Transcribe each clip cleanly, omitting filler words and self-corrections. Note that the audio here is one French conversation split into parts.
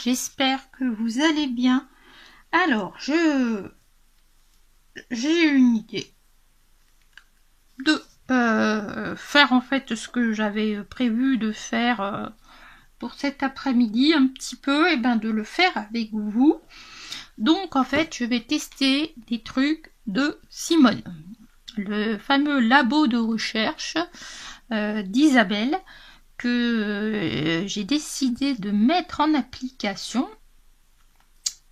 j'espère que vous allez bien. Alors, j'ai une idée de faire en fait ce que j'avais prévu de faire pour cet après-midi un petit peu, et ben de le faire avec vous. Donc en fait, je vais tester des trucs de Simone, le fameux labo de recherche d'Isabelle, que j'ai décidé de mettre en application,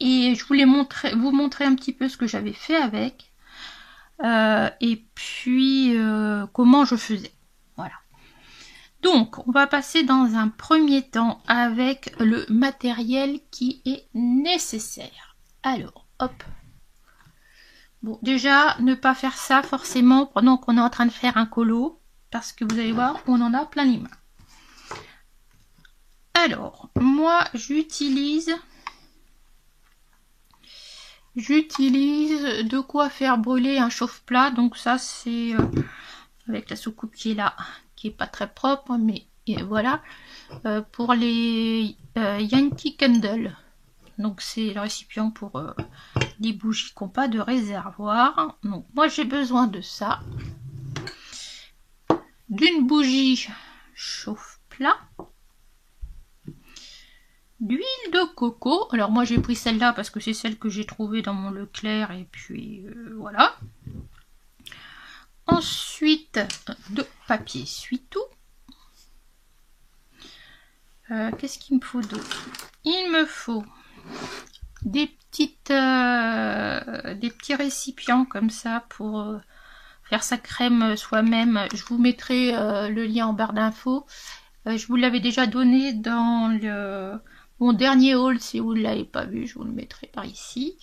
et je voulais vous montrer un petit peu ce que j'avais fait avec, et puis comment je faisais. Voilà. Donc on va passer dans un premier temps avec le matériel qui est nécessaire. Alors hop. Bon, déjà ne pas faire ça forcément pendant qu'on est en train de faire un colo, parce que vous allez voir, on en a plein les mains. Alors, moi, j'utilise de quoi faire brûler un chauffe-plat. Donc ça, c'est avec la soucoupe qui est là, qui est pas très propre, mais voilà. Pour les Yankee Candle. Donc c'est le récipient pour les bougies qui n'ont pas de réservoir. Donc moi, j'ai besoin de ça. D'une bougie chauffe-plat. D'huile de coco. Alors moi j'ai pris celle-là parce que c'est celle que j'ai trouvée dans mon Leclerc, et puis voilà. Ensuite de papier essuie-tout. Qu'est-ce qu'il me faut d'autre? Il me faut des petits récipients comme ça pour faire sa crème soi-même. Je vous mettrai le lien en barre d'infos. Je vous l'avais déjà donné dans mon dernier haul. Si vous ne l'avez pas vu, je vous le mettrai par ici.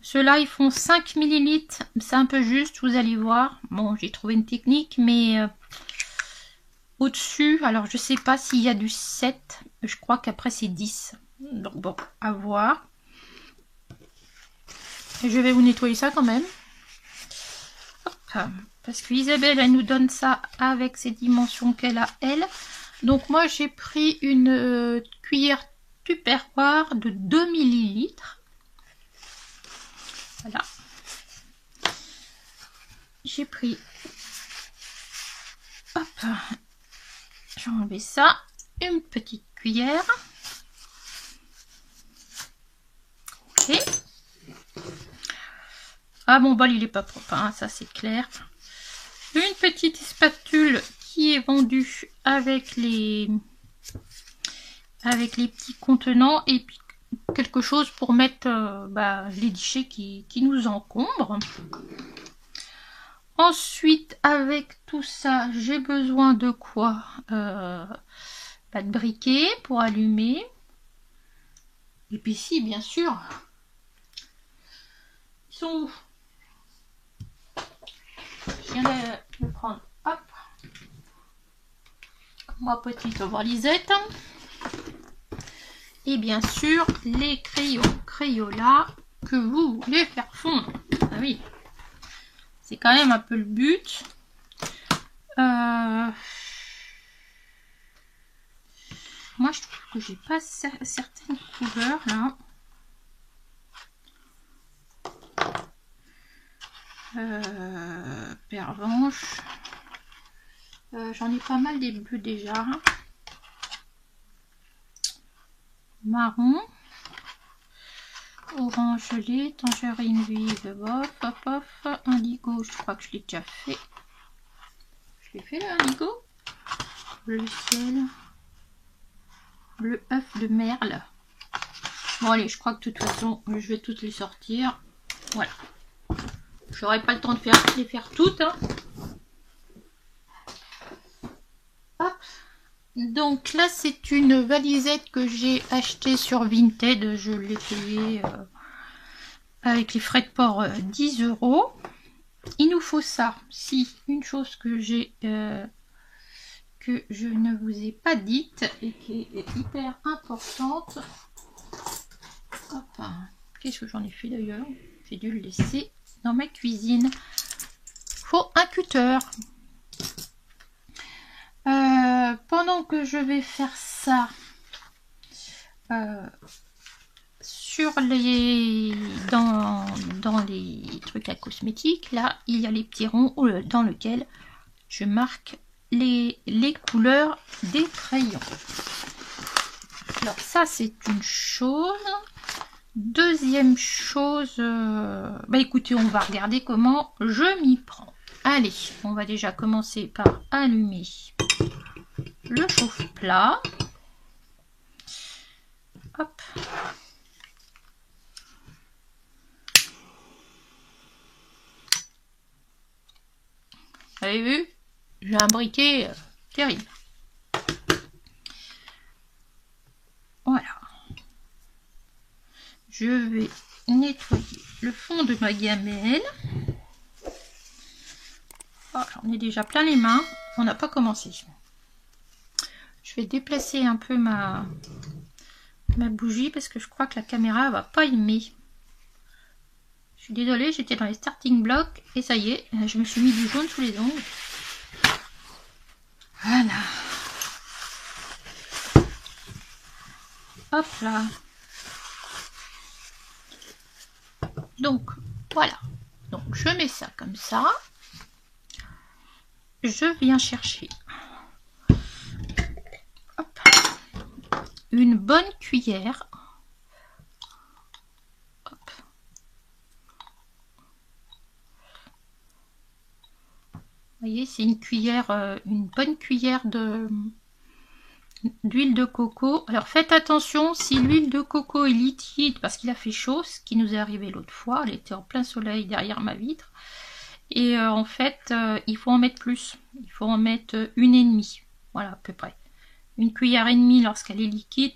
Ceux-là, ils font 5 ml. C'est un peu juste, vous allez voir. Bon, j'ai trouvé une technique, mais au-dessus, alors je sais pas s'il y a du 7. Je crois qu'après, c'est 10. Donc bon, à voir. Je vais vous nettoyer ça quand même. Hop. Parce que Isabelle, elle nous donne ça avec ses dimensions qu'elle a, elle. Donc moi, j'ai pris une cuillère tupperware de 2 ml. Voilà. J'ai pris... Hop. J'ai enlevé ça. Une petite cuillère. Ok. Ah, mon bol, il est pas propre, hein, ça c'est clair. Une petite spatule qui est vendue avec les petits contenants, et puis quelque chose pour mettre les déchets qui nous encombrent. Ensuite, avec tout ça, j'ai besoin de quoi? De briquet pour allumer. Et puis si, bien sûr. Ils sont où? Je viens de prendre, hop, ma petite voilisette. Et bien sûr, les crayons Crayola que vous voulez faire fondre. Ah oui, c'est quand même un peu le but. Moi, je trouve que j'ai pas certaines couleurs là. Pervenche. J'en ai pas mal des bleus déjà. Marron. Orange gelé, tangerine vive, bof, bof, indigo, je crois que je l'ai déjà fait. Je l'ai fait le indigo. Bleu ciel. Bleu œuf de merle. Bon allez, je crois que de toute façon, je vais toutes les sortir. Voilà. J'aurai pas le temps de les faire toutes. Hein. Hop. Donc là, c'est une valisette que j'ai achetée sur Vinted. Je l'ai payée avec les frais de port 10 €. Il nous faut ça. Si, une chose que que je ne vous ai pas dite et qui est hyper importante. Qu'est-ce que j'en ai fait d'ailleurs? J'ai dû le laisser dans ma cuisine. Faut un cutter. Pendant que je vais faire ça, sur les dans les trucs à cosmétiques, là il y a les petits ronds dans lesquels je marque les couleurs des crayons. Alors ça c'est une chose. Deuxième chose, bah écoutez, on va regarder comment je m'y prends. Allez, on va déjà commencer par allumer le chauffe-plat. Hop. Vous avez vu? J'ai un briquet terrible. Voilà. Je vais nettoyer le fond de ma gamelle. Oh, j'en ai déjà plein les mains. On n'a pas commencé. Je vais déplacer un peu ma bougie parce que je crois que la caméra va pas aimer. Je suis désolée, j'étais dans les starting blocks et ça y est, je me suis mis du jaune sous les ongles. Voilà. Hop là. Donc voilà. Donc je mets ça comme ça. Je viens chercher hop, une bonne cuillère. Hop. Vous voyez, c'est une cuillère, une bonne cuillère d'huile de coco. Alors faites attention, si l'huile de coco est liquide parce qu'il a fait chaud, ce qui nous est arrivé l'autre fois, elle était en plein soleil derrière ma vitre. Et en fait, il faut en mettre plus. Il faut en mettre une et demie. Voilà, à peu près. Une cuillère et demie lorsqu'elle est liquide,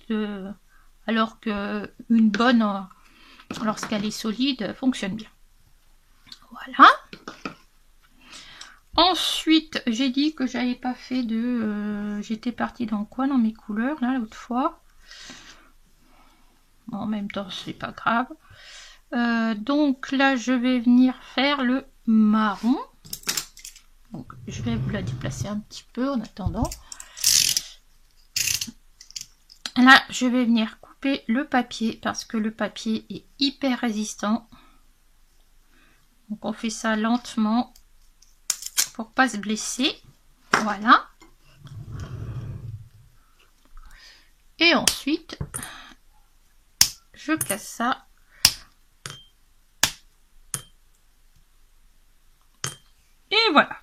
alors que une bonne, lorsqu'elle est solide, fonctionne bien. Voilà. Ensuite, j'ai dit que j'avais pas fait de... j'étais partie dans quoi dans mes couleurs, là, l'autre fois. Bon, en même temps, c'est pas grave. Donc là, je vais venir faire le marron. Donc, je vais vous la déplacer un petit peu en attendant. Là, je vais venir couper le papier parce que le papier est hyper résistant. Donc, on fait ça lentement pour pas se blesser. Voilà. Et ensuite, je casse ça. Et voilà.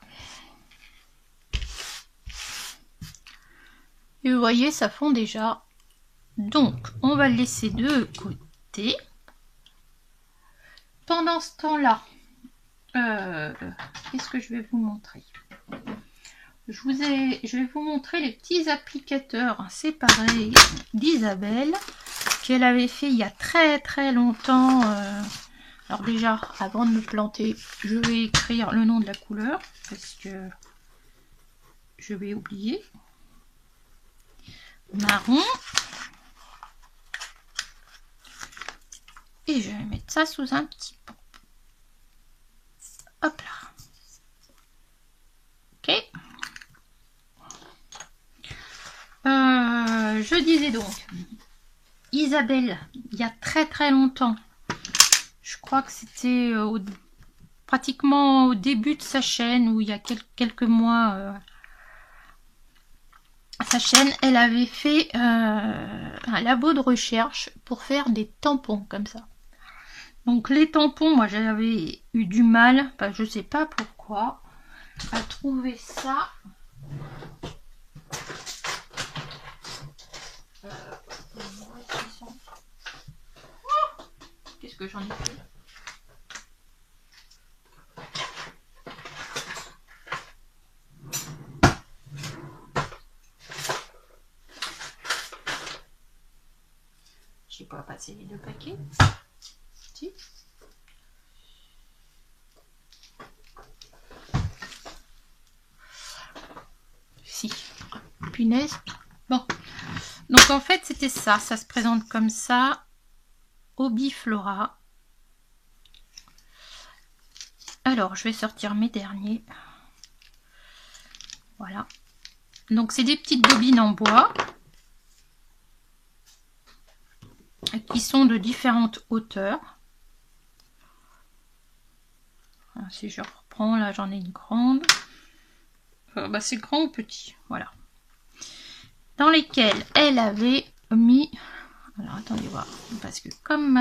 Et vous voyez, ça fond déjà. Donc, on va le laisser de côté. Pendant ce temps-là, qu'est-ce que je vais vous montrer? Je vais vous montrer les petits applicateurs séparés d'Isabelle qu'elle avait fait il y a très longtemps. Alors déjà, avant de me planter, je vais écrire le nom de la couleur parce que je vais oublier. Marron. Et je vais mettre ça sous un petit pot. Hop là. Ok. Je disais donc, Isabelle, il y a très longtemps, je crois que c'était pratiquement au début de sa chaîne, ou il y a quelques mois, sa chaîne, elle avait fait un labo de recherche pour faire des tampons comme ça. Donc les tampons, moi j'avais eu du mal, je sais pas pourquoi, à trouver ça. Qu'est-ce que j'en ai fait? Je sais pas passer les deux paquets. Si. Si. Punaise. Bon. Donc en fait c'était ça. Ça se présente comme ça. Obiflora. Alors je vais sortir mes derniers. Voilà. Donc c'est des petites bobines en bois qui sont de différentes hauteurs. Alors, si je reprends, là j'en ai une grande. C'est grand ou petit, voilà. Dans lesquels elle avait mis... Alors attendez voir, parce que comme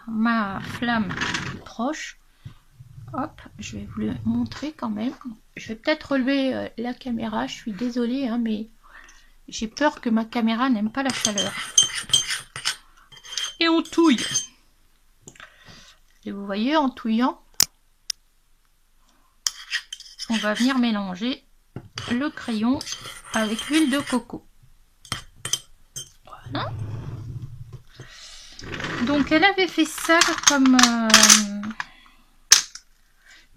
ma flamme est proche, hop, je vais vous le montrer quand même. Je vais peut-être relever la caméra, je suis désolée, hein, mais j'ai peur que ma caméra n'aime pas la chaleur. Et on touille. Et vous voyez, en touillant, on va venir mélanger le crayon avec l'huile de coco. Voilà. Donc elle avait fait ça comme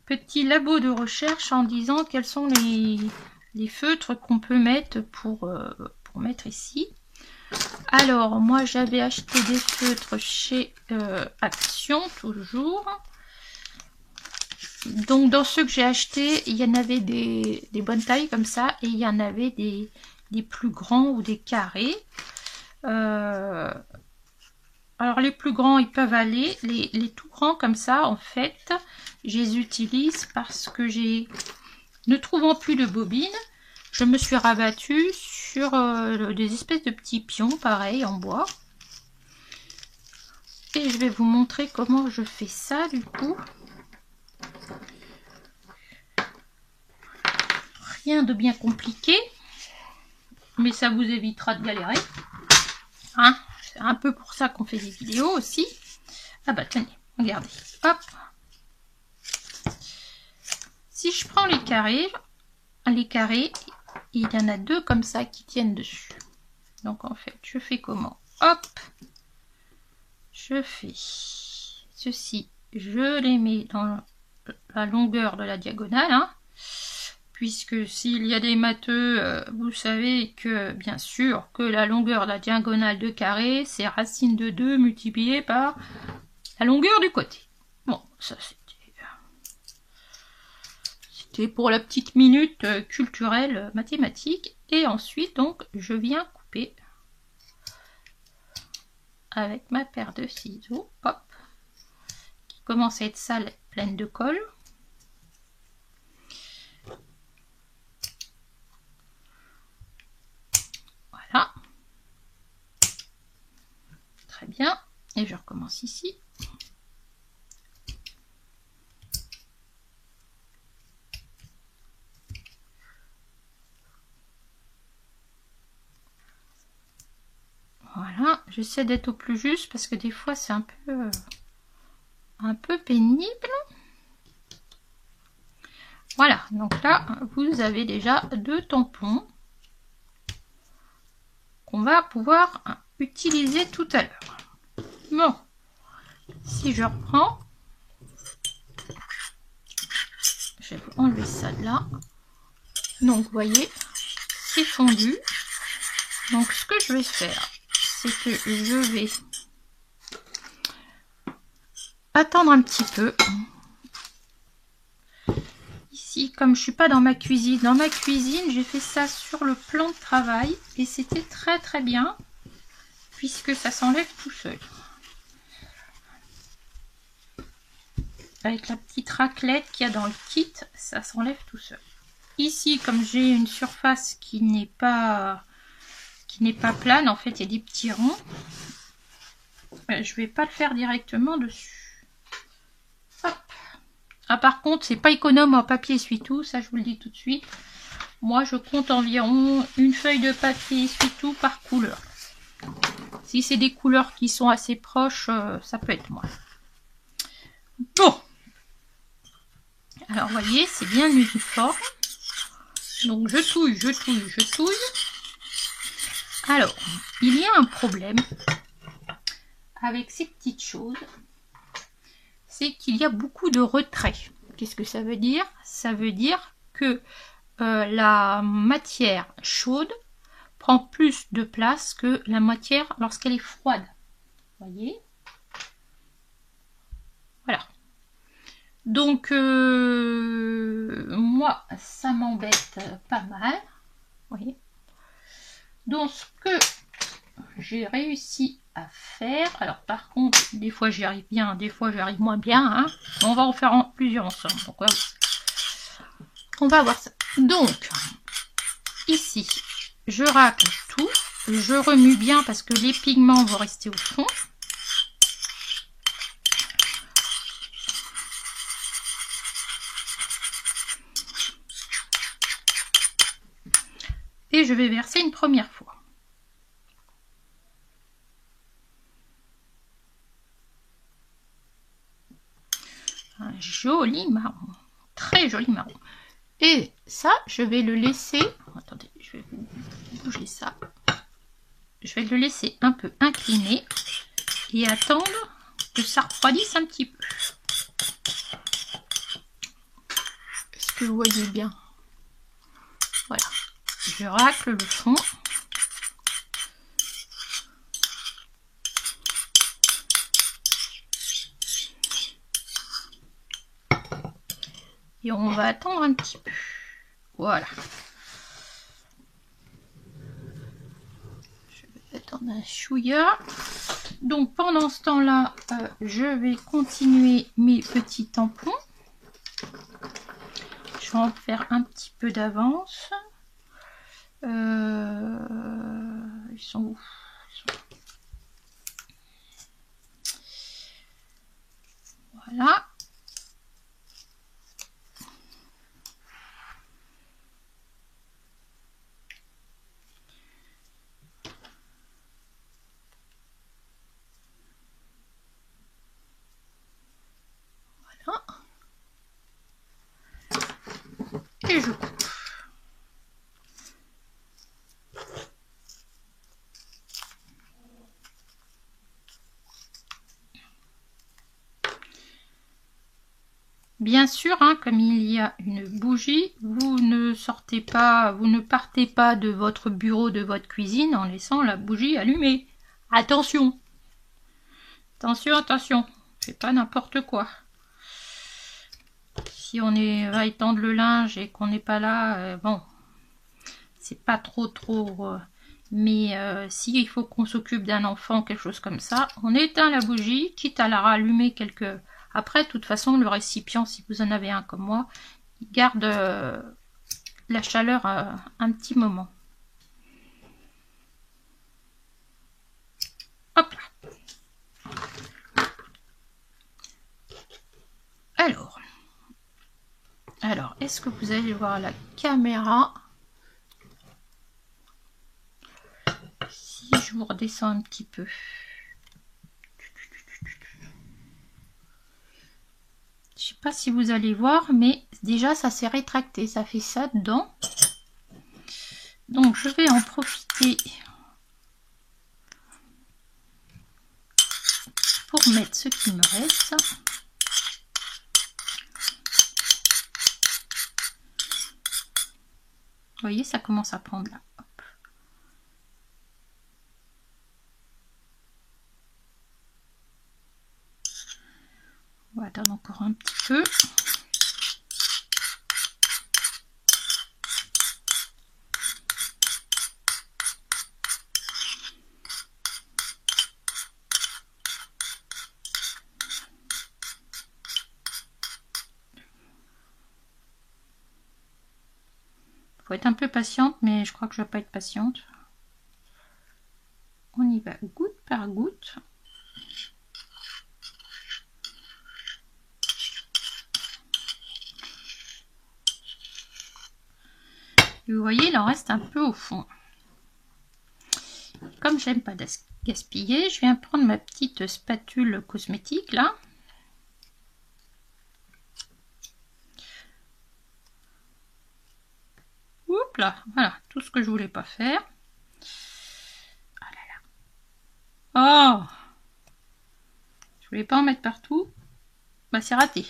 petit labo de recherche en disant quels sont les feutres qu'on peut mettre pour mettre ici. Alors moi j'avais acheté des feutres chez Action toujours. Donc dans ceux que j'ai achetés, il y en avait des bonnes tailles comme ça et il y en avait des plus grands ou des carrés. Alors les plus grands ils peuvent aller, les tout grands comme ça en fait je les utilise parce que ne trouvant plus de bobines, je me suis rabattue sur des espèces de petits pions pareil en bois. Et je vais vous montrer comment je fais ça du coup. Rien de bien compliqué, mais ça vous évitera de galérer. Hein, c'est un peu pour ça qu'on fait des vidéos aussi. Ah bah tenez, regardez, hop. Si je prends les carrés, il y en a deux comme ça qui tiennent dessus. Donc en fait, je fais comment? Hop, je fais ceci, je les mets dans la longueur de la diagonale, hein, puisque s'il y a des matheux, vous savez que bien sûr que la longueur de la diagonale de carré, c'est racine de 2 multiplié par la longueur du côté. Bon, ça c'était pour la petite minute culturelle mathématique. Et ensuite, donc, je viens couper avec ma paire de ciseaux, hop, qui commence à être sale, pleine de colle. Voilà. Très bien. Et je recommence ici. Voilà, j'essaie d'être au plus juste parce que des fois c'est un peu pénible. Voilà, donc là vous avez déjà 2 tampons qu'on va pouvoir utiliser tout à l'heure. Bon, si je reprends, je vais enlever ça de là. Donc vous voyez, c'est fondu. Donc ce que je vais faire, c'est que je vais attendre un petit peu. Ici, comme je suis pas dans ma cuisine, j'ai fait ça sur le plan de travail et c'était très très bien puisque ça s'enlève tout seul. Avec la petite raclette qu'il y a dans le kit, ça s'enlève tout seul. Ici, comme j'ai une surface qui n'est pas plane, en fait il y a des petits ronds, je vais pas le faire directement dessus. Hop. Ah, par contre c'est pas économe en papier essuie-tout, ça je vous le dis tout de suite. Moi je compte environ une feuille de papier essuie-tout par couleur. Si c'est des couleurs qui sont assez proches, ça peut être moins. Bon, alors vous voyez c'est bien uniforme. Donc je touille, je touille, je touille. Alors, il y a un problème avec ces petites choses, c'est qu'il y a beaucoup de retrait. Qu'est-ce que ça veut dire? Ça veut dire que la matière chaude prend plus de place que la matière lorsqu'elle est froide. Vous voyez? Voilà. Donc, moi, ça m'embête pas mal. Vous voyez? Donc, ce que j'ai réussi à faire. Alors par contre, des fois j'y arrive bien, des fois j'arrive moins bien. Hein. On va en faire plusieurs ensemble. Donc, on va voir ça. Donc, ici, je racle tout. Je remue bien parce que les pigments vont rester au fond. Et je vais verser une première fois. Un joli marron, très joli marron. Et ça, je vais le laisser, attendez, je vais bouger ça. Je vais le laisser un peu incliné et attendre que ça refroidisse un petit peu. Est-ce que vous voyez bien? Voilà, je racle le fond. Et on va attendre un petit peu. Voilà. Je vais attendre un chouïa. Donc pendant ce temps-là, je vais continuer mes petits tampons. Je vais en faire un petit peu d'avance. Ils sont où? Voilà. Voilà. Et je coupe. Bien sûr, hein, comme il y a une bougie, vous ne sortez pas, vous ne partez pas de votre bureau, de votre cuisine en laissant la bougie allumée. Attention! Attention, attention! Faites pas n'importe quoi. Si on va étendre le linge et qu'on n'est pas là, bon, c'est pas trop mais s'il faut qu'on s'occupe d'un enfant, quelque chose comme ça, on éteint la bougie, quitte à la rallumer quelques... Après, de toute façon, le récipient, si vous en avez un comme moi, il garde la chaleur un petit moment. Hop là. Alors, est-ce que vous allez voir la caméra? Si je vous redescends un petit peu. Je sais pas si vous allez voir, mais déjà ça s'est rétracté, ça fait ça dedans. Donc je vais en profiter pour mettre ce qui me reste. Vous voyez, ça commence à prendre là. Hop. On va attendre encore un petit peu. Faut être un peu patiente, mais je crois que je vais pas être patiente. On y va goutte par goutte. Et vous voyez, il en reste un peu au fond. Comme j'aime pas gaspiller, je viens prendre ma petite spatule cosmétique là. Oups là, voilà, tout ce que je voulais pas faire. Oh là là. Oh, je voulais pas en mettre partout. Bah c'est raté.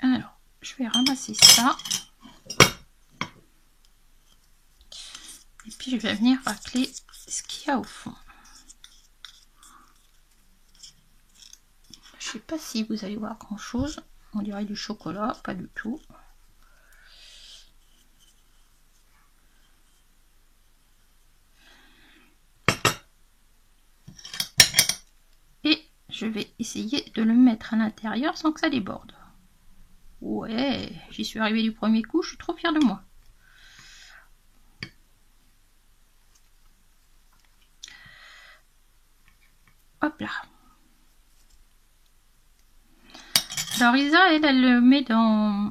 Alors, je vais ramasser ça. Et puis je vais venir racler ce qu'il y a au fond. Je sais pas si vous allez voir grand chose. On dirait du chocolat, pas du tout. je vais essayer de le mettre à l'intérieur sans que ça déborde. Ouais, j'y suis arrivée du premier coup, je suis trop fière de moi. Hop là. Alors Isa, elle le met dans...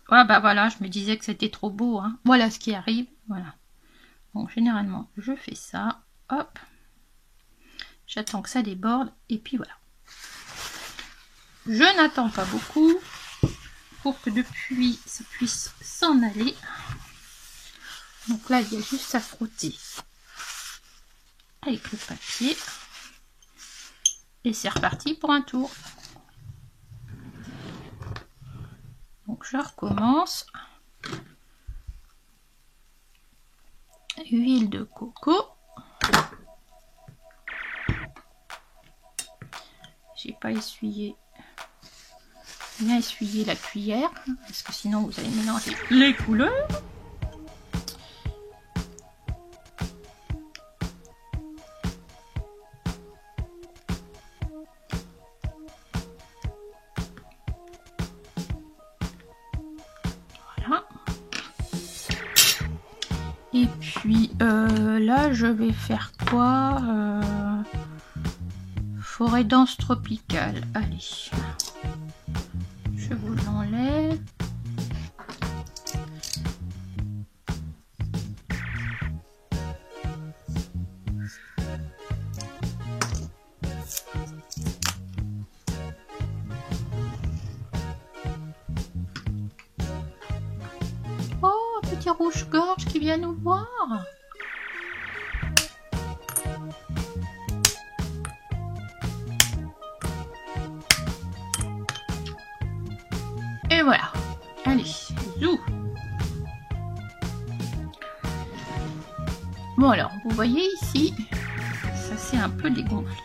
Ah bah voilà, je me disais que c'était trop beau. Hein. Voilà ce qui arrive. Voilà. Bon, généralement, je fais ça. Hop. J'attends que ça déborde. Et puis voilà. Je n'attends pas beaucoup pour que depuis ça puisse s'en aller. Donc là, il y a juste à frotter avec le papier. Et c'est reparti pour un tour. Donc je recommence. Huile de coco. J'ai pas essuyé. Bien essuyer la cuillère parce que sinon vous allez mélanger les couleurs. Voilà. Et puis là je vais faire quoi? Forêt dense tropicale. Allez. Je vous l'enlève. Oh, petit rouge-gorge qui vient nous voir. Et voilà. Allez, zou. Bon alors, vous voyez ici, ça s'est un peu dégonflé.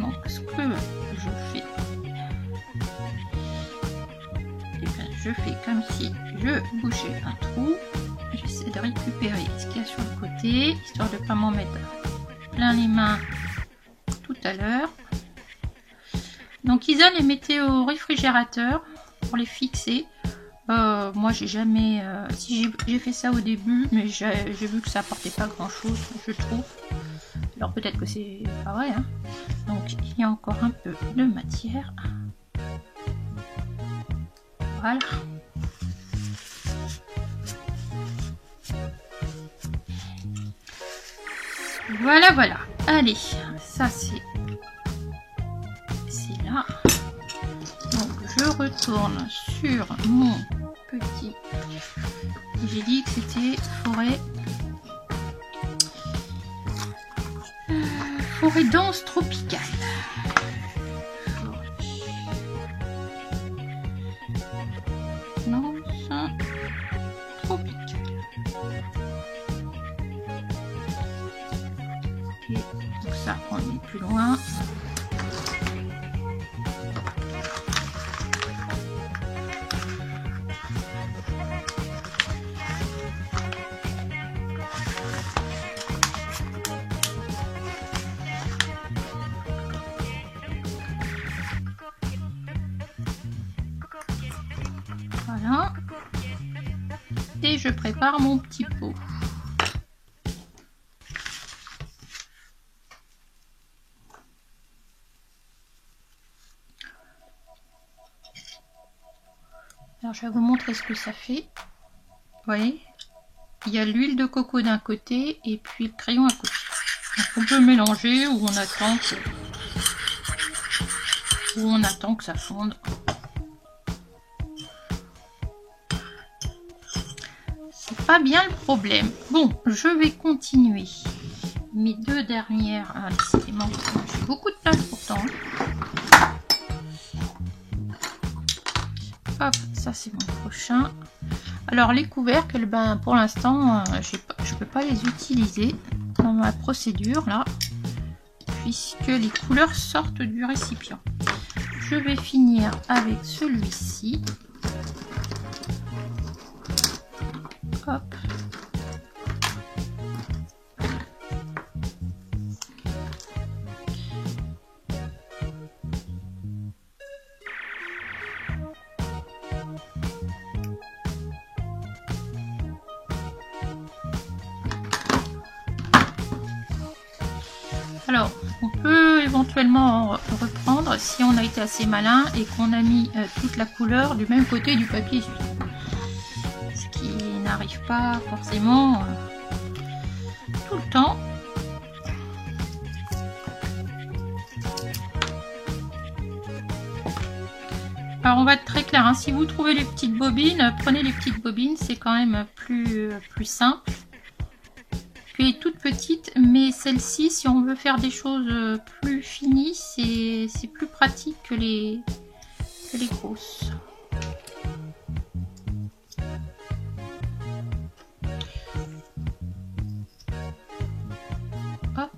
Donc ce que je fais, eh bien, je fais comme si je bouchais un trou. J'essaie de récupérer ce qu'il y a sur le côté, histoire de ne pas m'en mettre plein les mains tout à l'heure. Donc Isa les mettait au réfrigérateur pour les fixer. Moi j'ai jamais... si j'ai fait ça au début, mais j'ai vu que ça apportait pas grand chose, je trouve. Alors peut-être que c'est pas vrai. Hein. Donc il y a encore un peu de matière. Voilà. Voilà, voilà. Allez, ça c'est là. Donc je retourne sur mon petit... J'ai dit que c'était forêt dense tropicale. Dense tropicale. Ok, donc ça on est plus loin. Voilà. Et je prépare mon petit pot. Alors je vais vous montrer ce que ça fait. Vous voyez, il y a l'huile de coco d'un côté et puis le crayon à côté. Donc on peut mélanger ou on attend que ça fonde. C'est pas bien le problème. Bon, je vais continuer mes deux dernières. Ah, décidément, j'ai beaucoup de place pourtant. Hop, ça c'est mon prochain. Alors les couvercles, ben pour l'instant, je peux pas les utiliser dans ma procédure là, puisque les couleurs sortent du récipient. Je vais finir avec celui-ci. Hop. Alors, on peut éventuellement reprendre si on a été assez malin et qu'on a mis toute la couleur du même côté du papier essuie. Ce qui n'arrive pas forcément tout le temps. Alors on va être très clair, hein. Si vous trouvez les petites bobines, prenez les petites bobines, c'est quand même plus simple. Puis toute petite, mais celle-ci, si on veut faire des choses plus finies, c'est plus pratique que les grosses. Hop.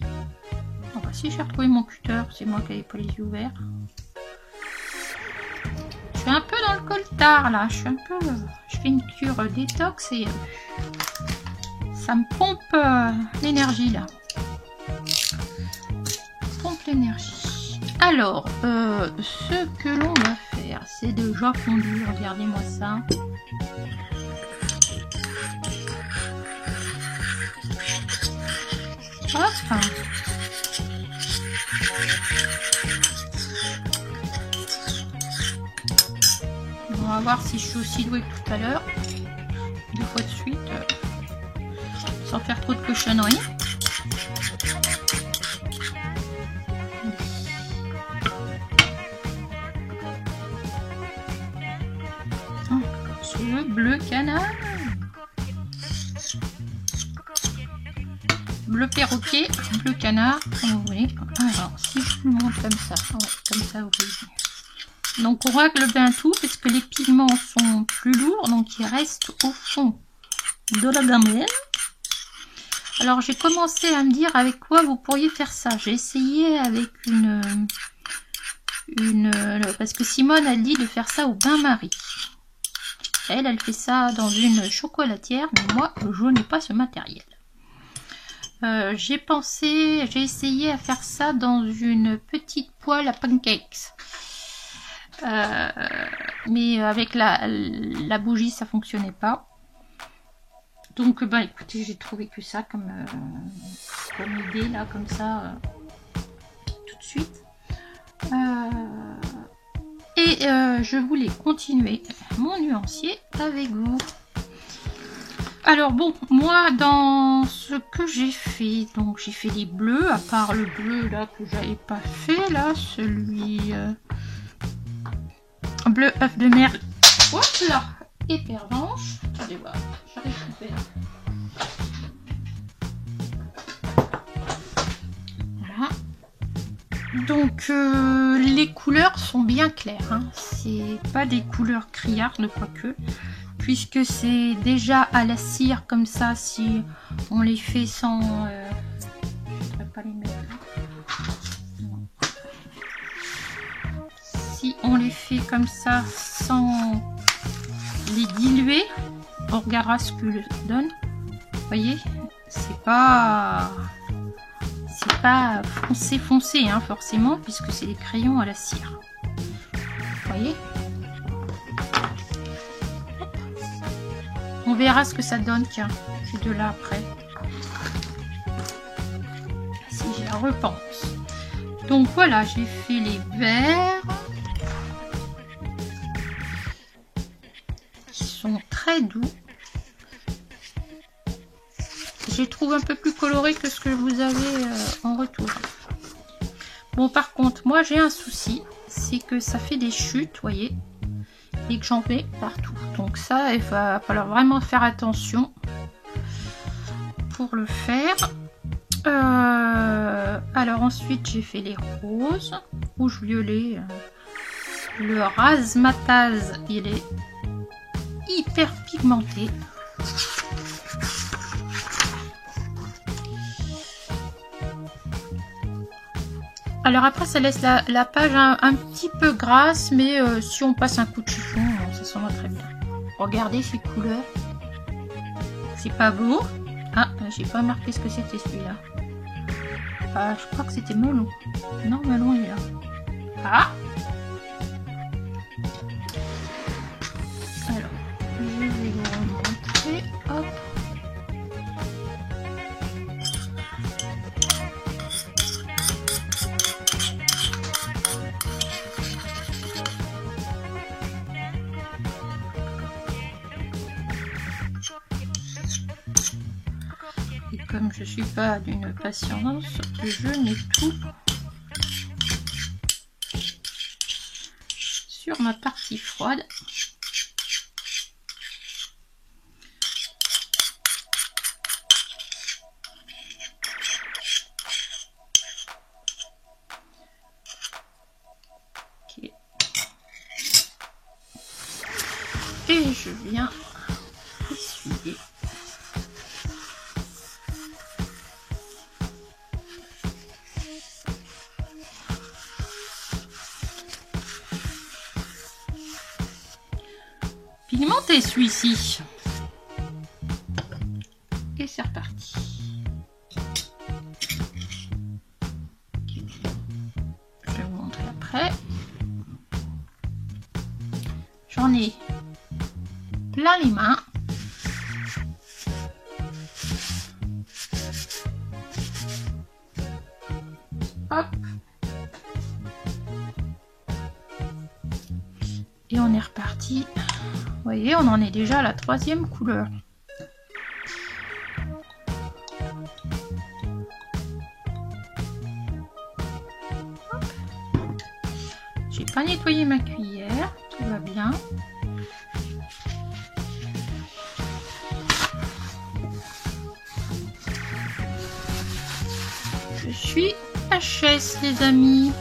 Bon, bah, si j'ai retrouvé mon cutter, c'est moi qui n'avais pas les yeux ouverts. Je suis un peu dans le coltard là, je fais une cure détox et ça me pompe l'énergie là. Pompe l'énergie. Alors, ce que l'on va faire, c'est déjà fondu. Regardez-moi ça. Hop. On va voir si je suis aussi douée que tout à l'heure. 2 fois de suite. Sans faire trop de cochonneries. Le bleu canard. Bleu perroquet, bleu canard, comme vous voulez. Alors, si je vous montre comme ça, ouais, comme ça vous voyez. Donc on règle bien tout parce que les pigments sont plus lourds, donc ils restent au fond de la gamelle. Alors j'ai commencé à me dire avec quoi vous pourriez faire ça. J'ai essayé avec parce que Simone elle dit de faire ça au bain-marie. Elle fait ça dans une chocolatière, mais moi je n'ai pas ce matériel. J'ai essayé à faire ça dans une petite poêle à pancakes. Mais avec la bougie ça fonctionnait pas. Donc bah écoutez, j'ai trouvé que ça comme idée là, comme ça tout de suite. Je voulais continuer mon nuancier avec vous. Alors bon, moi dans ce que j'ai fait, donc j'ai fait les bleus, à part le bleu là que j'avais pas fait là, celui bleu œuf de mer. Hop là, et pervenche. Attendez voir, j'arrive à faire. Voilà. Donc les couleurs sont bien claires, hein. C'est pas des couleurs criardes, quoique, puisque c'est déjà à la cire comme ça. Si on les fait sans, je voudrais pas les mettre là. Si on les fait comme ça sans les diluer, on regardera ce que ça donne. Vous voyez, c'est pas foncé hein, forcément, puisque c'est des crayons à la cire. Vous voyez, on verra ce que ça donne, tiens, ces deux là après, si j'y repense. Donc voilà, j'ai fait les verts qui sont très doux. Je les trouve un peu plus colorés que ce que vous avez en retour. Bon, par contre, moi j'ai un souci, c'est que ça fait des chutes, vous voyez, et que j'en mets partout. Donc ça, il va falloir vraiment faire attention pour le faire. Alors ensuite, j'ai fait les roses, rouge violet. Le razzmatazz, il est hyper pigmenté. Alors après ça laisse la page un petit peu grasse, mais si on passe un coup de chiffon, ça s'en va très bien. Regardez ces couleurs, c'est pas beau. Ah, j'ai pas marqué ce que c'était celui-là. Ah, je crois que c'était melon. Non, melon il est là. Ah, alors je vais vous remontrer. Hop. comme je suis pas d'une patience, je mets tout sur ma partie froide. Okay. Et je viens essuyer. Pigmenté celui-ci. Et c'est reparti. Je vais vous montrer après. J'en ai plein les mains. Hop. Et on est reparti. Vous voyez, on en est déjà à la 3e couleur. J'ai pas nettoyé ma cuillère, tout va bien. Je suis HS les amis.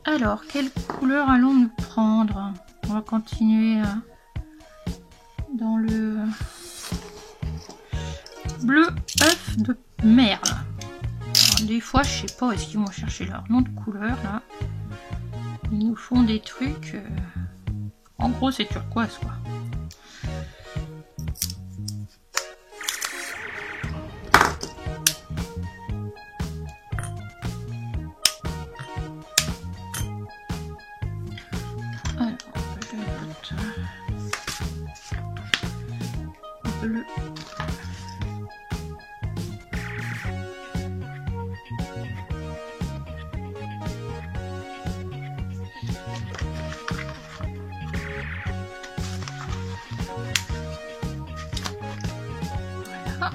Alors, quelle couleur allons-nous prendre? On va continuer dans le bleu œuf de merle. Alors, des fois, je sais pas, est-ce qu'ils vont chercher leur nom de couleur là? Ils nous font des trucs. En gros, c'est turquoise quoi. Bleu. Voilà.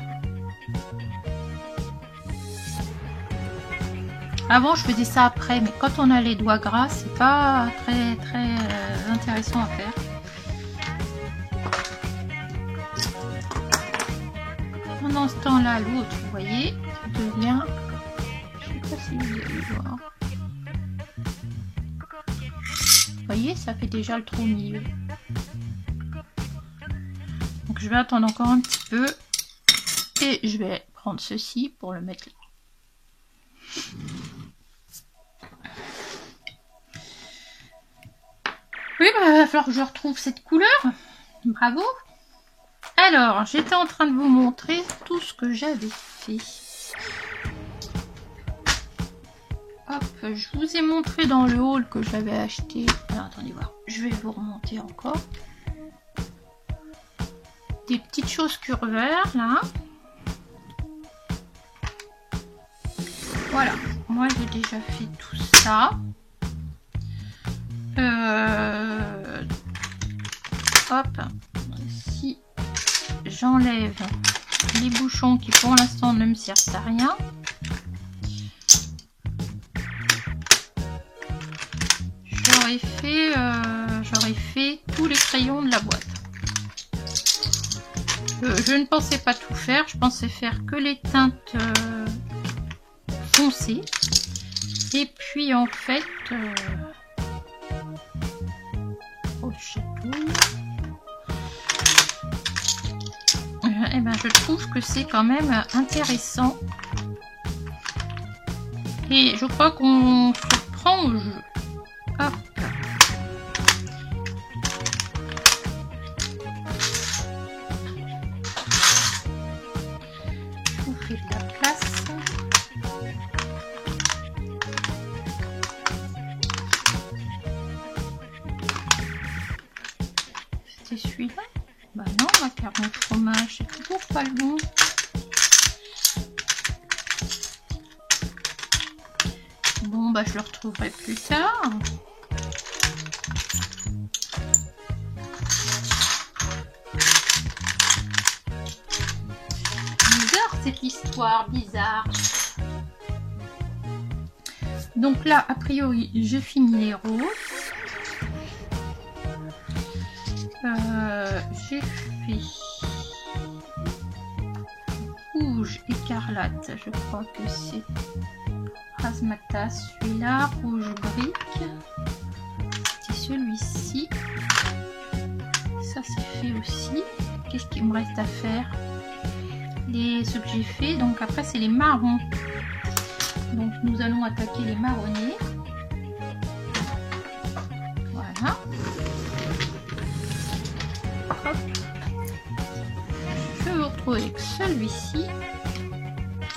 Avant je faisais ça après, mais quand on a les doigts gras, c'est pas très intéressant à faire. Pendant ce temps-là, l'autre, vous voyez, devient... Je sais pas si vous allez voir. Vous voyez, ça fait déjà le trou au milieu. Donc je vais attendre encore un petit peu. Et je vais prendre ceci pour le mettre là. Oui, bah, il va falloir que je retrouve cette couleur. Bravo. Alors, j'étais en train de vous montrer tout ce que j'avais fait. Hop, je vous ai montré dans le haul que j'avais acheté. Alors, attendez voir, je vais vous remonter encore. Des petites choses curveurs, là. Voilà, moi j'ai déjà fait tout ça. Hop, si j'enlève les bouchons qui pour l'instant ne me servent à rien. J'aurais fait tous les crayons de la boîte. Je ne pensais pas tout faire, je pensais faire que les teintes foncées. Et puis en fait... oh, chatouille. Eh ben, je trouve que c'est quand même intéressant. Et je crois qu'on se prend au jeu. Hop. Je vous fais de la place. C'était celui-là? Bah non, macaron fromage, c'est toujours pas le bon. bah je le retrouverai plus tard. Bizarre cette histoire, bizarre. Donc là, a priori, j'ai fini les roses. J'ai fait rouge écarlate, je crois que c'est Razmata, celui-là, rouge brique, c'est celui-ci, ça c'est fait aussi. Qu'est-ce qu'il me reste à faire? Ce que j'ai fait, donc après c'est les marrons, donc nous allons attaquer les marronnés. Voilà. Hop. Je vous retrouve avec celui-ci.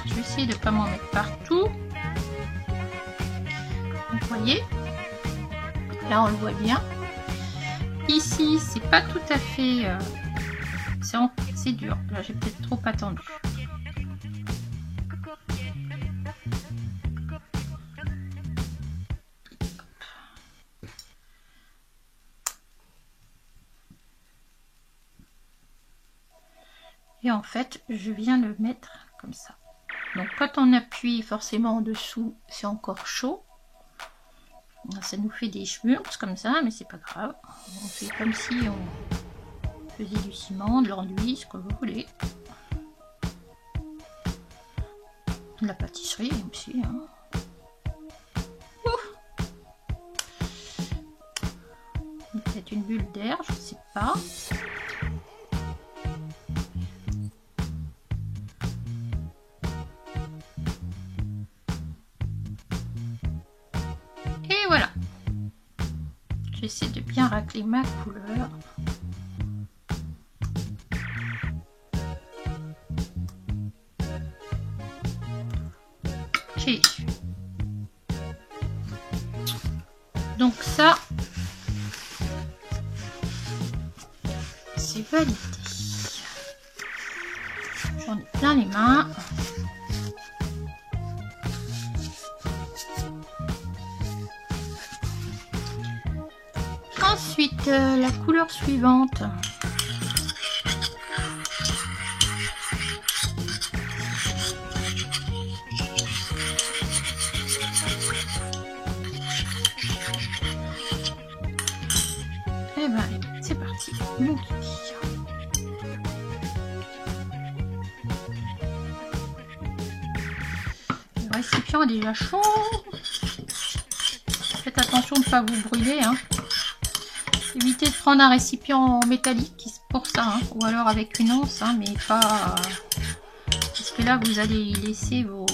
Je vais essayer de ne pas m'en mettre partout. Vous voyez, là on le voit bien. Ici c'est pas tout à fait c'est dur, là j'ai peut-être trop attendu. Et en fait je viens le mettre comme ça. Donc quand on appuie forcément en dessous, c'est encore chaud. Ça nous fait des cheveux comme ça, mais c'est pas grave. On fait comme si on faisait du ciment, de l'enduit, ce que vous voulez. De la pâtisserie aussi. Hein. Peut-être une bulle d'air, je sais pas. Et voilà. J'essaie de bien racler ma couleur. Ok. Donc ça, c'est validé. J'en ai plein les mains. Ensuite, la couleur suivante. Et ben allez, c'est parti. Mon kiki. Le récipient est déjà chaud. Faites attention de ne pas vous brûler. Hein. Évitez de prendre un récipient métallique pour ça, hein. Ou alors avec une once, hein, mais pas... Parce que là, vous allez y laisser vos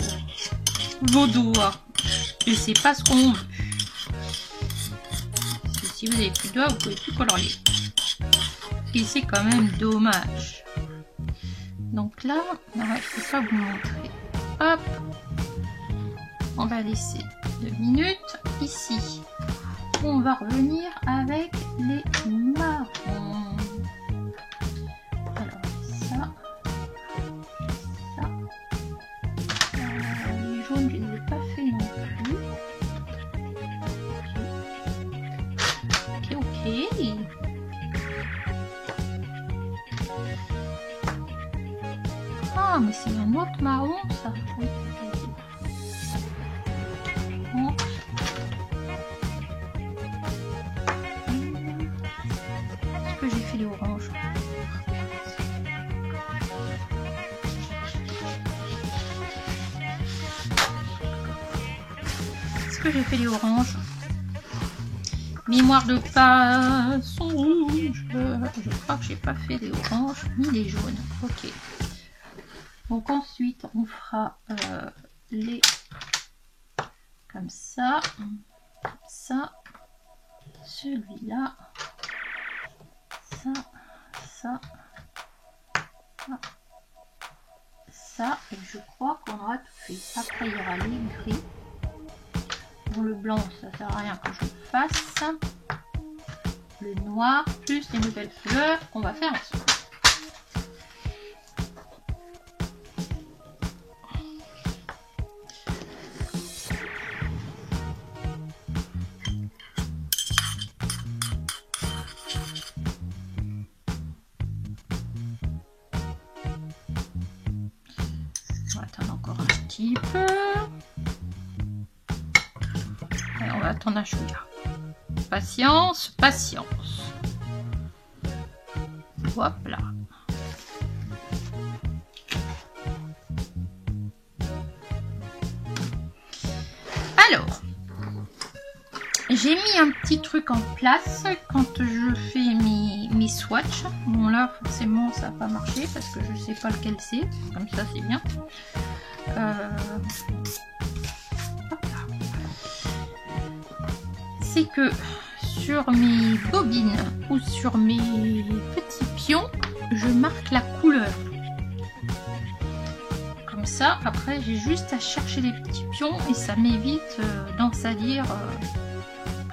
doigts. Et c'est pas ce qu'on veut. Parce que si vous n'avez plus de doigts, vous pouvez plus colorier. Et c'est quand même dommage. Donc là, je ne peux pas vous montrer. Hop. On va laisser 2 minutes. Ici, on va revenir avec les marrons. Alors ça, les jaunes, je ne les ai pas fait non plus. Ok. Ah, mais c'est un autre marron ça. Oui. J'ai fait les oranges. Est-ce que j'ai fait les oranges? Mémoire de pas sont rouges. Je crois que j'ai pas fait les oranges ni les jaunes. Ok. Donc ensuite on fera les comme ça, celui-là. Ça, et je crois qu'on aura tout fait. Après, il y aura les gris. Bon, le blanc, ça sert à rien que je fasse. Le noir, plus les nouvelles fleurs qu'on va faire ensemble. attendre encore un petit peu. Et on va attendre un chouïa. Patience, patience. Hop là. Alors, j'ai mis un petit truc en place quand je fais mes swatchs. Bon là forcément ça n'a pas marché parce que je sais pas lequel c'est. Comme ça c'est bien. C'est que sur mes bobines ou sur mes petits pions, je marque la couleur. Comme ça, après j'ai juste à chercher les petits pions et ça m'évite d'en salir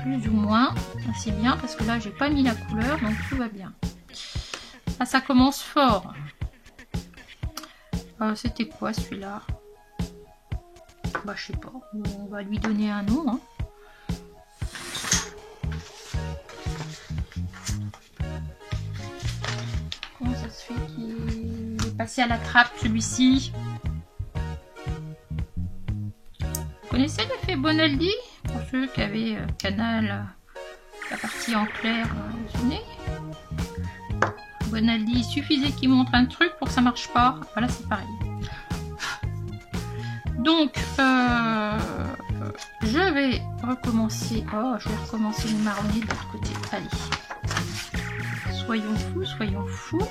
plus ou moins. C'est bien parce que là j'ai pas mis la couleur, donc tout va bien. Ah, ça commence fort. C'était quoi celui-là? Bah je sais pas, on va lui donner un nom. Hein. Comment ça se fait qu'il est passé à la trappe celui-ci? Vous connaissez l'effet Bonaldi? Pour ceux qui avaient Canal, la partie en clair au nez. Bonaldi, il suffisait qu'il montre un truc pour que ça marche pas. Voilà, c'est pareil. Donc, je vais recommencer. Oh, je vais recommencer le marronnier de l'autre côté. Allez. Soyons fous, soyons fous.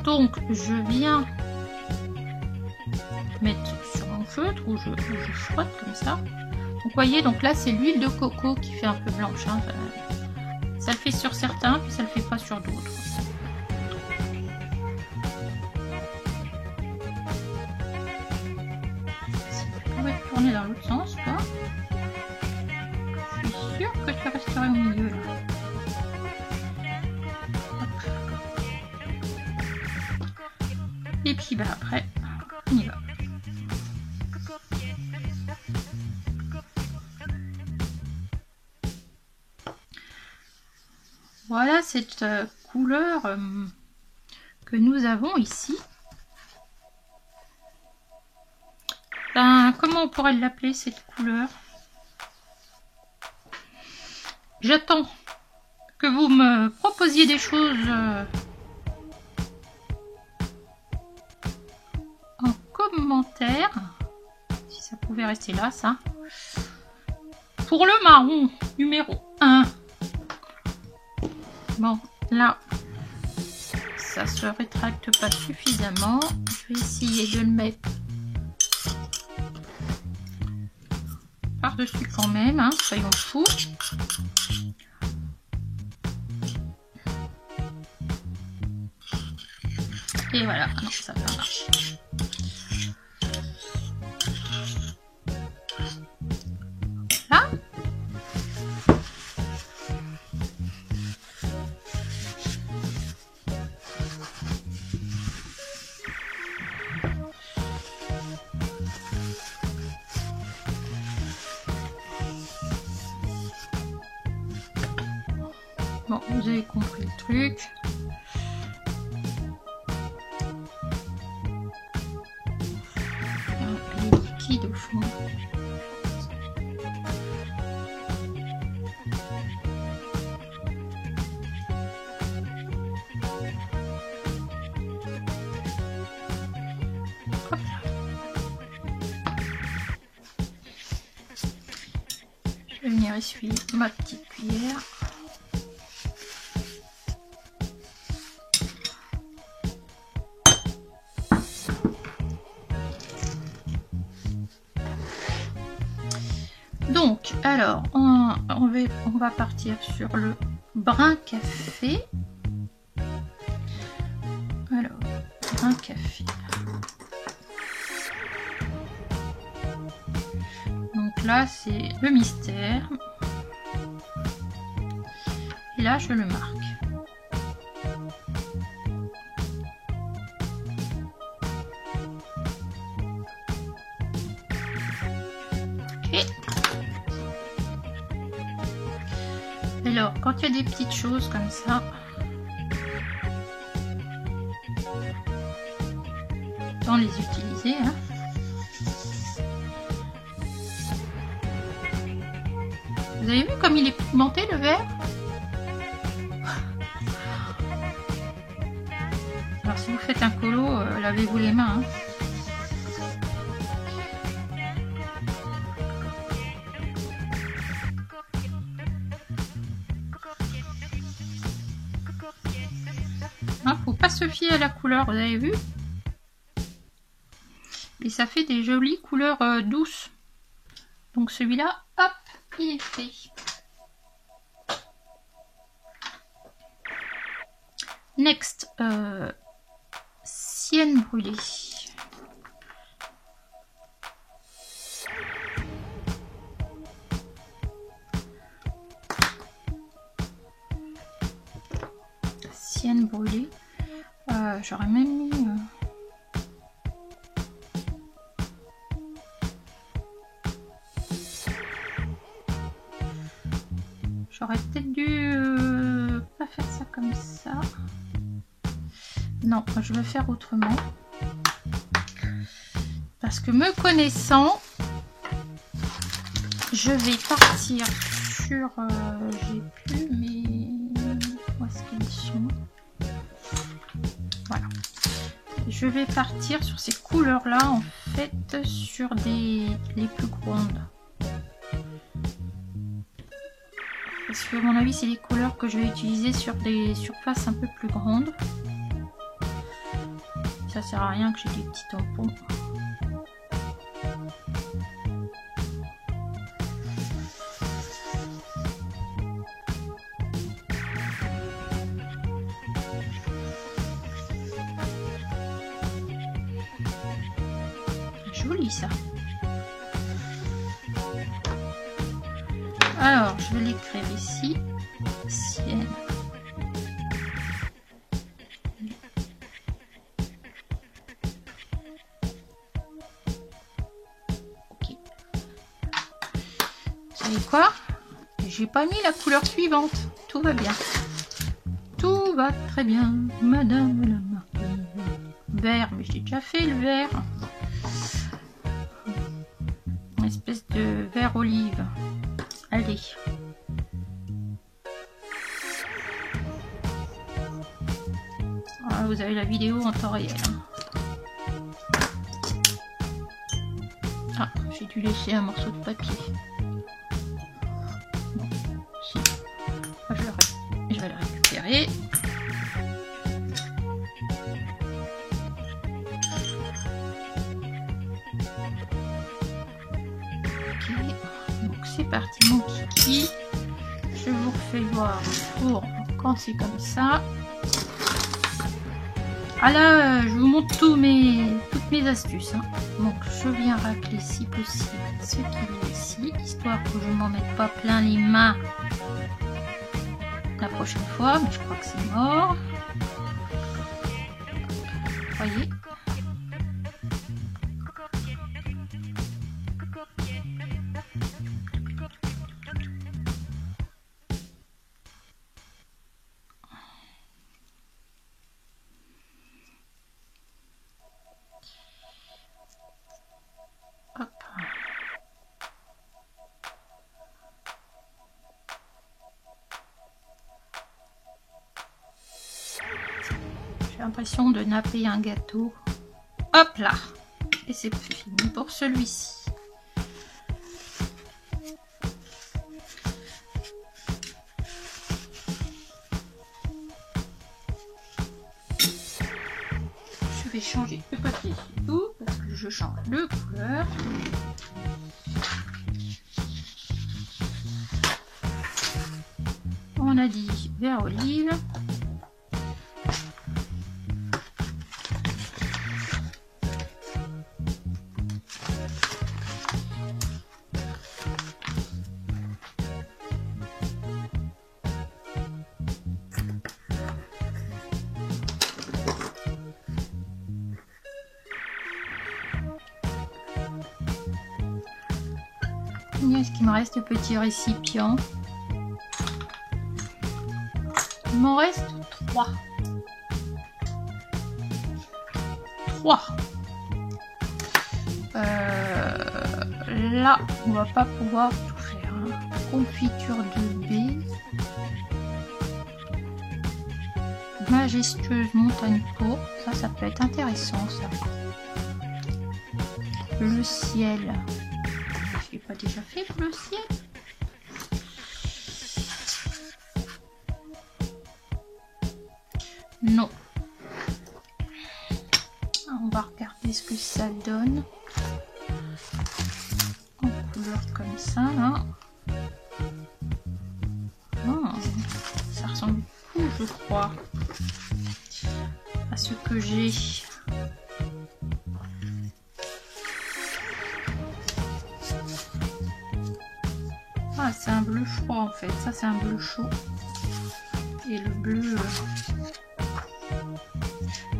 Donc, je viens mettre sur mon feutre où je frotte comme ça. Donc, vous voyez, donc là, c'est l'huile de coco qui fait un peu blanche. Hein. Ça le fait sur certains, puis ça le fait pas sur d'autres. Tourner dans l'autre sens, quoi. Je suis sûre que tu resterais au milieu là. Hop. Et puis bah après, on y va. Voilà cette couleur que nous avons ici. Ben, comment on pourrait l'appeler cette couleur? J'attends que vous me proposiez des choses en commentaire. Si ça pouvait rester là, ça. Pour le marron numéro 1. Bon, là, ça se rétracte pas suffisamment. Je vais essayer de le mettre par-dessus quand même, hein, soyons fous. Et voilà, non, ça va marcher. Là. Bon, vous avez compris le truc. Les liquides au fond. Hop là. Je vais venir essuyer ma petite cuillère. Donc, alors, on va partir sur le brun café. Alors, brun café. Donc là, c'est le mystère. Et là, je le marque. Ok. Alors, quand il y a des petites choses comme ça, autant les utiliser. Hein. Vous avez vu comme il est pigmenté le vert? Alors si vous faites un colo, lavez-vous les mains. Hein. Ah, faut pas se fier à la couleur, vous avez vu? Et ça fait des jolies couleurs douces. Donc celui-là, hop, il est fait. Next, sienne brûlée. Sienne brûlée. J'aurais même mis... J'aurais peut-être dû pas faire ça comme ça. Non, je vais faire autrement. Parce que me connaissant, je vais partir sur... j'ai plus mes... Où est-ce qu'ils sont? Voilà. Je vais partir sur ces couleurs-là, en fait, sur les plus grandes. Parce que à mon avis, c'est les couleurs que je vais utiliser sur des surfaces un peu plus grandes. Ça sert à rien que j'ai des petits tampons. Joli ça. Alors, je vais l'écrire ici. Sienne. Ok. Vous savez quoi? J'ai pas mis la couleur suivante. Tout va bien. Tout va très bien, madame la marquise. Vert, mais j'ai déjà fait le vert. Une espèce de vert olive. Allez. Ah, vous avez la vidéo en temps réel. Ah, j'ai dû laisser un morceau de papier. Bon, si. Je vais le récupérer. Ok. Donc c'est parti mon kiki. Je vous refais voir pour quand c'est comme ça. Ah là, je vous montre toutes mes astuces. Hein. Donc je viens racler si possible ce qu'il y a ici, histoire que je ne m'en mette pas plein les mains la prochaine fois, mais je crois que c'est mort. Voyez. Hop. J'ai l'impression de napper un gâteau. Hop là. Et c'est fini pour celui-ci. Je vais changer le papier et tout parce que je change de couleur. On a dit vert olive. Est-ce qu'il me reste de petits récipients? Il m'en reste 3. 3. là, on va pas pouvoir tout faire. Hein. Confiture de baie. Majestueuse montagne pourpre. Ça peut être intéressant, ça. Le ciel. Je l'ai pas déjà fait pour le ciel. Non. On va regarder ce que ça donne. En couleur comme ça, là. Oh, ça ressemble beaucoup, je crois, à ce que j'ai. Ah, c'est un bleu froid en fait. Ça, c'est un bleu chaud. Et le bleu...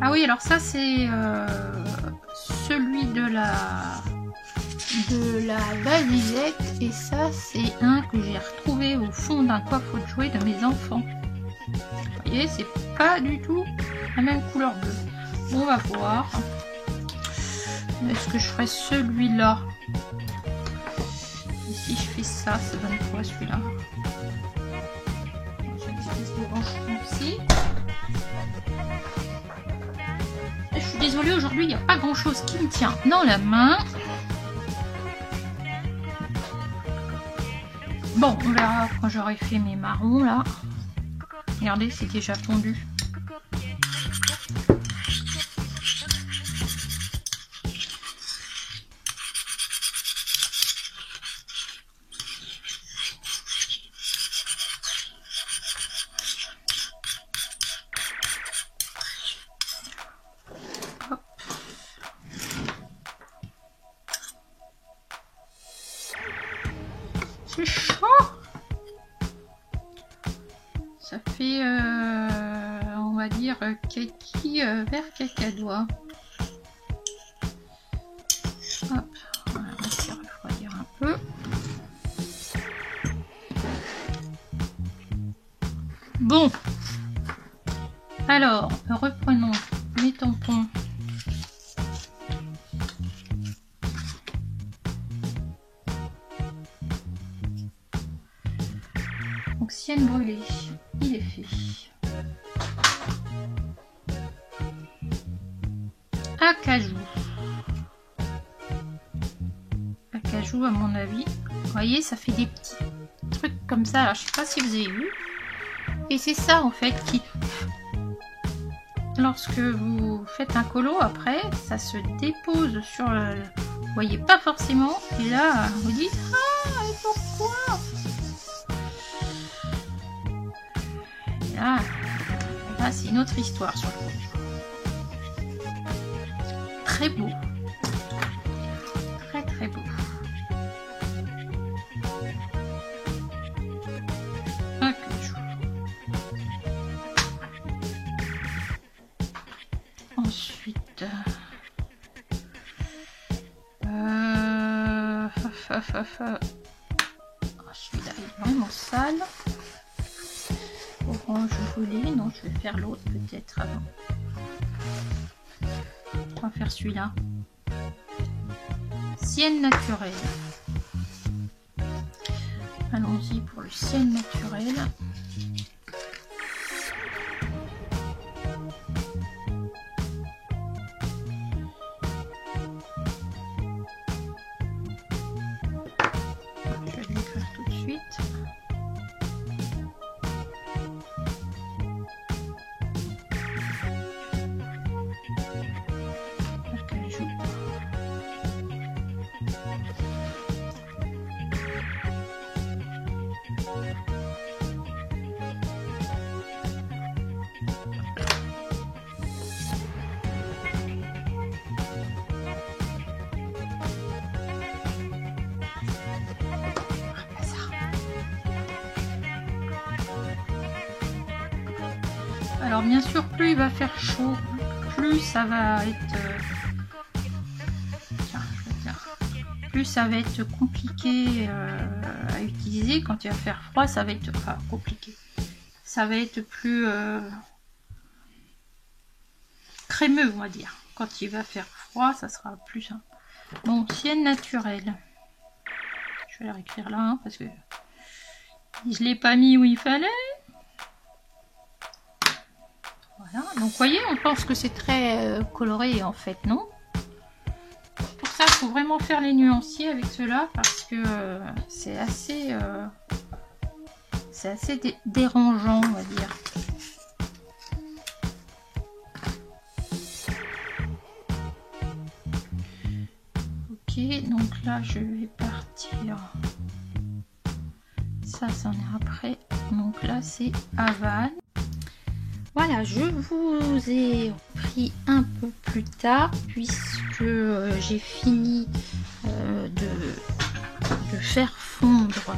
Ah oui, alors ça, c'est celui de la Vasisette. Et ça, c'est un que j'ai retrouvé au fond d'un coffre de jouets de mes enfants. Vous voyez, c'est pas du tout la même couleur bleue. Bon, on va voir. Est-ce que je ferai celui-là? Et si je fais ça, ça donne quoi celui-là? J'ai une espèce de branchement aussi. Je suis désolée, aujourd'hui, il n'y a pas grand-chose qui me tient dans la main. Bon, on verra quand j'aurai fait mes marrons, là. Regardez, c'est déjà fondu. C'est chaud. Ça fait, on va dire, kaki vert cacadois. Hop, on va laisser refroidir un peu. Bon, alors, reprenons les tampons. Donc, sienne brûlée, il est fait. Acajou. Acajou, à mon avis. Vous voyez, ça fait des petits trucs comme ça. Alors, je sais pas si vous avez vu. Et c'est ça, en fait, qui... Lorsque vous faites un colo, après, ça se dépose sur le... Vous voyez pas forcément. Et là, vous dites, ah, et pourquoi? Et là, c'est une autre histoire sur le colo. Très beau. Très, très beau. Ensuite, celui-là est vraiment sale. Orange volé, non, je vais faire l'autre peut-être avant. On va faire celui-là. Sienne naturelle. Allons-y pour le sienne naturel. Alors bien sûr, plus il va faire chaud, plus ça va être... plus ça va être compliqué à utiliser. Quand il va faire froid, ça va être... Enfin, compliqué. Ça va être plus crémeux, on va dire. Quand il va faire froid, ça sera plus simple. Bon, sienne naturelle. Je vais la réécrire là, hein, parce que je l'ai pas mis où il fallait. Voilà, donc vous voyez, on pense que c'est très coloré en fait, non? Pour ça, il faut vraiment faire les nuanciers avec cela parce que c'est assez dérangeant, on va dire. Ok, donc là, je vais partir. Ça, c'en est après. Donc là, c'est Havane. Voilà, je vous ai pris un peu plus tard puisque j'ai fini de faire fondre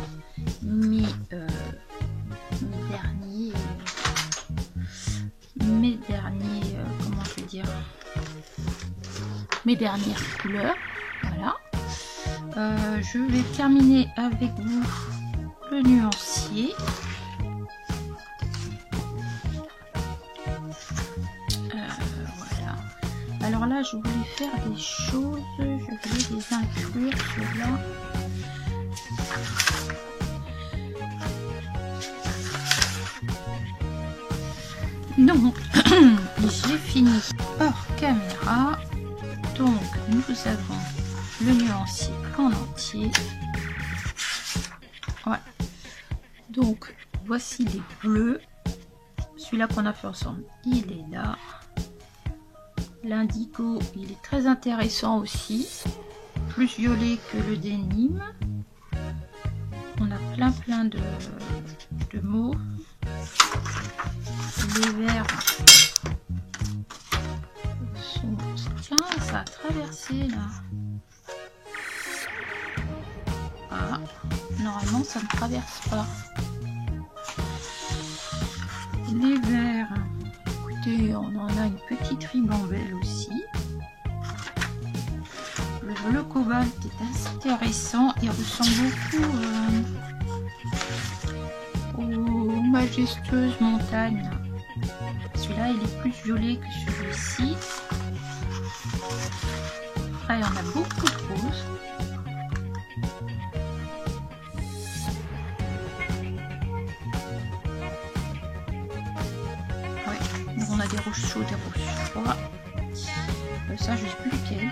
mes derniers comment je vais dire, mes dernières couleurs. Voilà. Je vais terminer avec vous le nuancier. Voilà. Alors là, je voulais faire des choses, je voulais les inclure ceux-là. Donc, j'ai fini hors caméra. Donc, nous avons le nuancier en entier. Voilà. Donc, voici les bleus. Celui-là qu'on a fait ensemble, il est là. L'indigo, il est très intéressant aussi. Plus violet que le dénime. On a plein de mots. Les verts sont... Tiens, ça a traversé là. Ah, normalement ça ne traverse pas. Les verts, écoutez, on en a une petite ribambelle aussi. Le bleu cobalt est intéressant, il ressemble beaucoup aux majestueuses montagnes. Celui-là, il est plus violet que celui-ci. Ah, il y en a beaucoup de roses. Ouais, on a des roses chaudes, des roses froids. Ça, je ne sais plus lequel.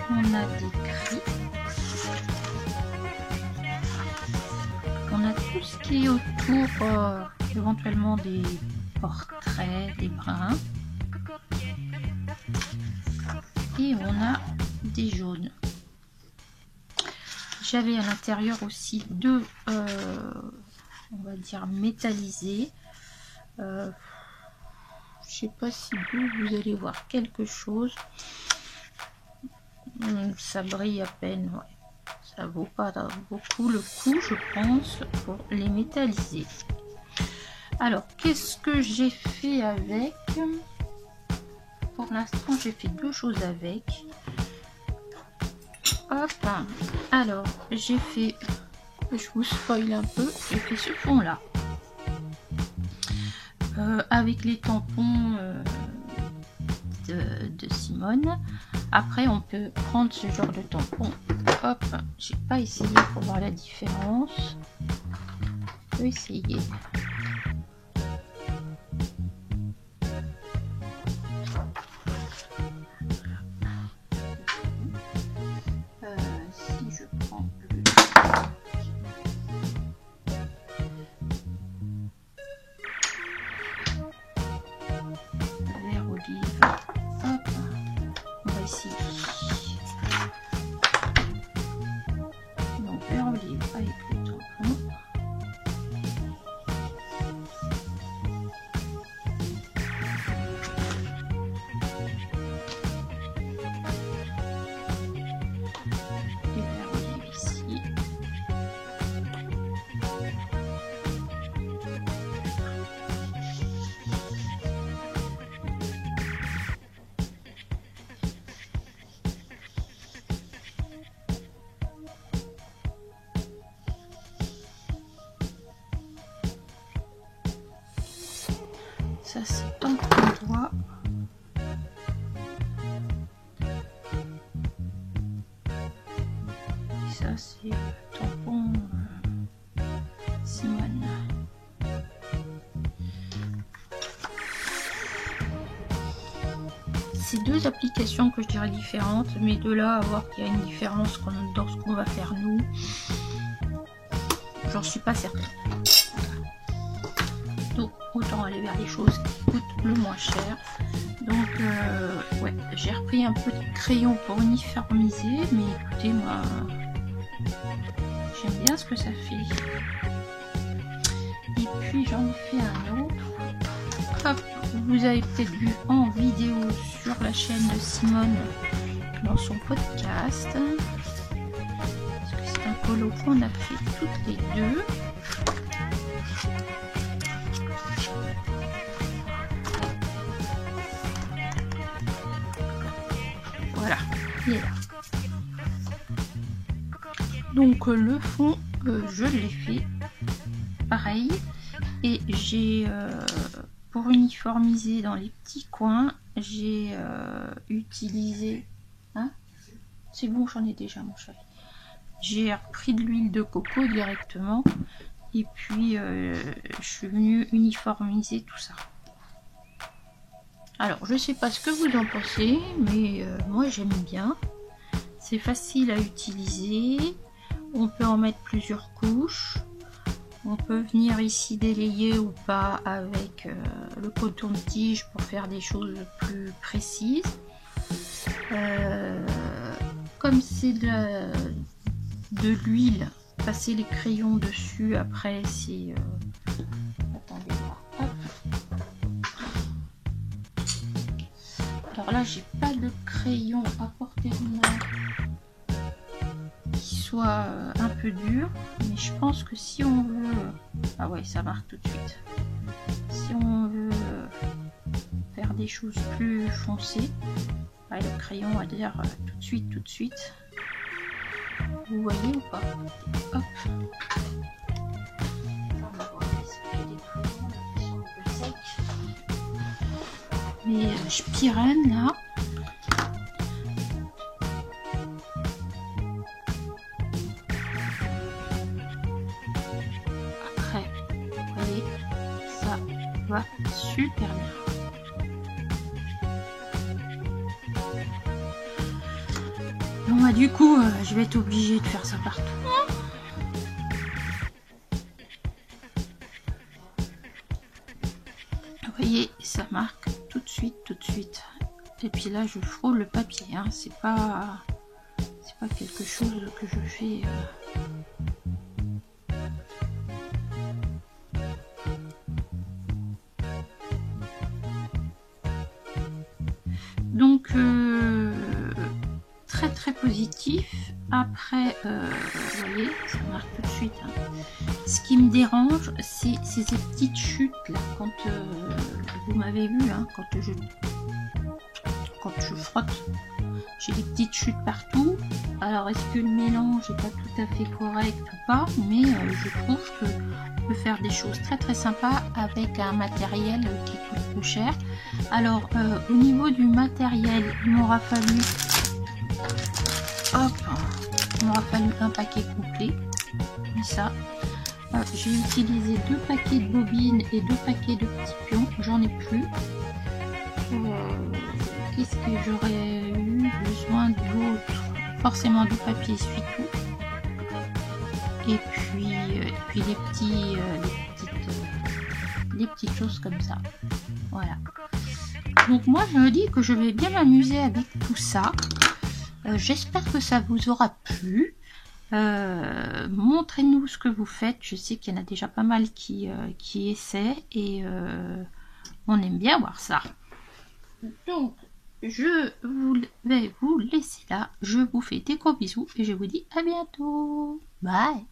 On a des gris. On a tout ce qui est autour, éventuellement des portraits, des brins. Et on a des jaunes. J'avais à l'intérieur aussi deux, on va dire, métallisés. Je sais pas si vous allez voir quelque chose. Ça brille à peine, ouais. Ça vaut pas beaucoup le coup, je pense, pour les métalliser. Alors, qu'est-ce que j'ai fait avec? Pour l'instant, j'ai fait deux choses avec. Hop. Alors, j'ai fait... Je vous spoil un peu. J'ai fait ce fond là. Avec les tampons de Simone. Après, on peut prendre ce genre de tampon. Hop. J'ai pas essayé pour voir la différence. Je peux essayer. ça c'est tampon Simone. C'est deux applications que je dirais différentes, mais de là à voir qu'il y a une différence dans ce qu'on va faire nous, j'en suis pas certaine. Donc autant aller vers les choses qui coûtent le moins cher. Donc ouais, j'ai repris un peu de crayon pour uniformiser, mais écoutez, moi j'aime bien ce que ça fait. Et puis j'en ai fait un autre. Hop, vous avez peut-être vu en vidéo sur la chaîne de Simone dans son podcast. Parce que c'est un colo qu'on a fait toutes les deux. Voilà, il est là. Donc le fond, je l'ai fait pareil. Et j'ai, pour uniformiser dans les petits coins, j'ai utilisé... Hein, c'est bon, j'en ai déjà, mon chéri. J'ai repris de l'huile de coco directement. Et puis, je suis venue uniformiser tout ça. Alors, je sais pas ce que vous en pensez, mais moi j'aime bien. C'est facile à utiliser. On peut en mettre plusieurs couches. On peut venir ici délayer ou pas avec le coton-tige pour faire des choses plus précises. Comme c'est de l'huile, passer les crayons dessus après c'est... Attendez là. Hop. Alors là j'ai pas de crayon à portée de main qui soit un peu dur, mais je pense que si on veut... Ah ouais, ça marque tout de suite. Si on veut faire des choses plus foncées, ouais, le crayon va dire tout de suite. Vous voyez ou pas? Hop. Mais je pyrène là. Après, vous voyez, ça va super bien. Bon bah du coup, je vais être obligée de faire ça partout. Vous voyez, ça marque tout de suite. Et puis là, je frôle le papier. Hein. C'est pas quelque chose que je fais. Donc très positif. Après, vous voyez, ça marque tout de suite. Hein. Ce qui me dérange, c'est ces petites chutes là. Quand vous m'avez vu, hein, quand je frotte, j'ai des petites chutes partout. Alors, est-ce que le mélange n'est pas tout à fait correct ou pas? Mais je trouve que on peut faire des choses très sympas avec un matériel qui coûte peu cher. Alors, au niveau du matériel, il m'aura fallu... Hop, il m'aura fallu un paquet complet, comme ça. J'ai utilisé 2 paquets de bobines et 2 paquets de petits pions, j'en ai plus. Qu'est-ce que j'aurais eu besoin d'autre? Forcément du papier essuie-tout. Et puis les petites choses comme ça. Voilà. Donc moi je me dis que je vais bien m'amuser avec tout ça. J'espère que ça vous aura plu. Montrez-nous ce que vous faites. Je sais qu'il y en a déjà pas mal qui essaient et on aime bien voir ça. Donc je vais vous laisser là. Je vous fais des gros bisous et je vous dis à bientôt. Bye.